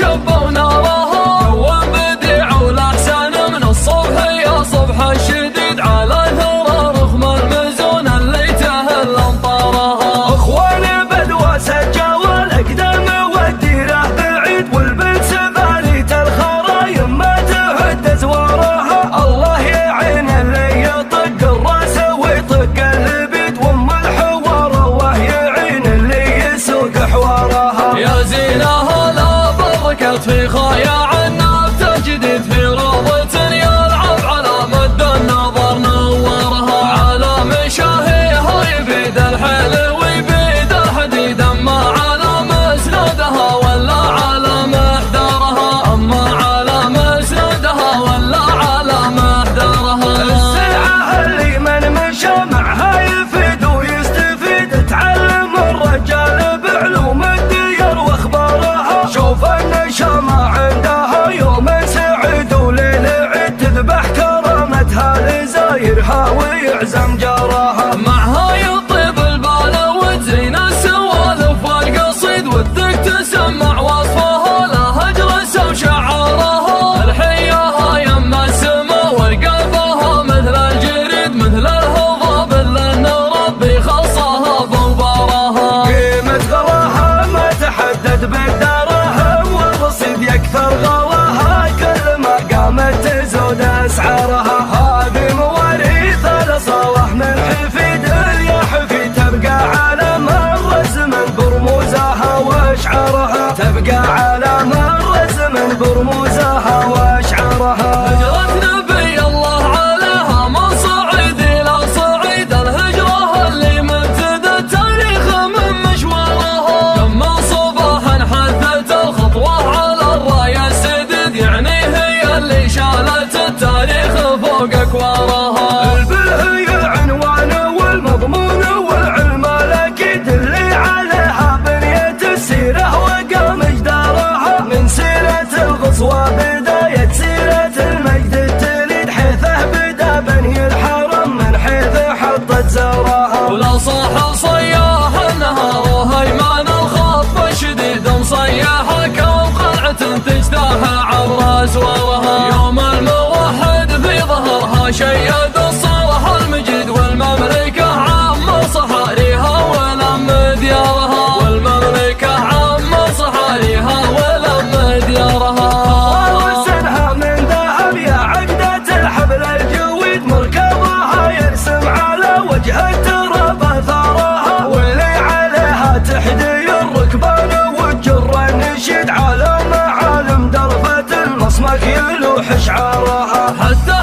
شبوا نارها، قوم بديع والأحسن من الصبح يا صبح الشديد على ثرى رغم المزون اللي تهل أمطارها. اخواني بدوى سجى والأقدام والديرة بعيد، والبنت سباليت الخرايم ما تهد زوارها. الله يعين اللي يطق الراس ويطق البيت، وام الحوار الله يعين اللي يسوق حوارها. يا زينها لا بركت في خياع الناب تجديد في روضة يلعب على مد النظر نورها. على مشاهيها يبيد الحيل ويبيد الحديد، اما على مسندها ولا على محدرها، اما على مسندها ولا على محدرها. السلعة اللي من مشى معها يفيد ويستفيد، تعلم الرجال بعلوم الديار واخبارها. شوف النشا ما عندها يوم سعيد وليل عيد، تذبح كرامتها لزايرها ويعزم جارها. معها يطيب البال وتزين السوالف والقصيد، والذك تسمع وصفها لا هجرس وشعارها. الحياها يم السما ورقبها مثل الجريد، مثل الهضاب اللي ربي خصها بوبارها. قيمة غلاها ما تحدد بالدراهم والرصيد، يكثر غلاها كل ما قامت تزود اسعارها. هذه مواريث الاصالح من حفيد، يا حفيد تبقى على مر الزمن برموزها واشعارها، تبقى على مر الزمن برموزها واشعارها. هجرة نبي الله عليها من صعيد إلى صعيد، الهجرة اللي ممتدة التاريخ من مشوارها. لما صباحا حثت الخطوة على الراية السديد، يعني هي اللي شالت التاريخ فوق أكوارها. البلهي عنوان والمضمون والعلم الأكيد، اللي عليها بنية السيرة وقام جدارها. من سيرة الغزوة بداية سيرة المجد التليد، حيثه بدا بني الحرم من حيث حطت زوراها. ولا صاح صياح النهار وهيمان الخط شديد، مصيحة كوم قلعة تجتاح عبر أسوارها. يوم الموحد في ظهرها شيد الصالح المجيد، والمملكة عم صحاريها ولم ديارها، والمملكة عم صحاريها ولم ديارها. وسنها من ذهب يا عقدة الحبل الجويد، مركبها يرسم على وجه التراب اثارها. واللي عليها تحدي الركبان والجر النشيد، على معالم درفة المصمك يلوح شعارها. حتى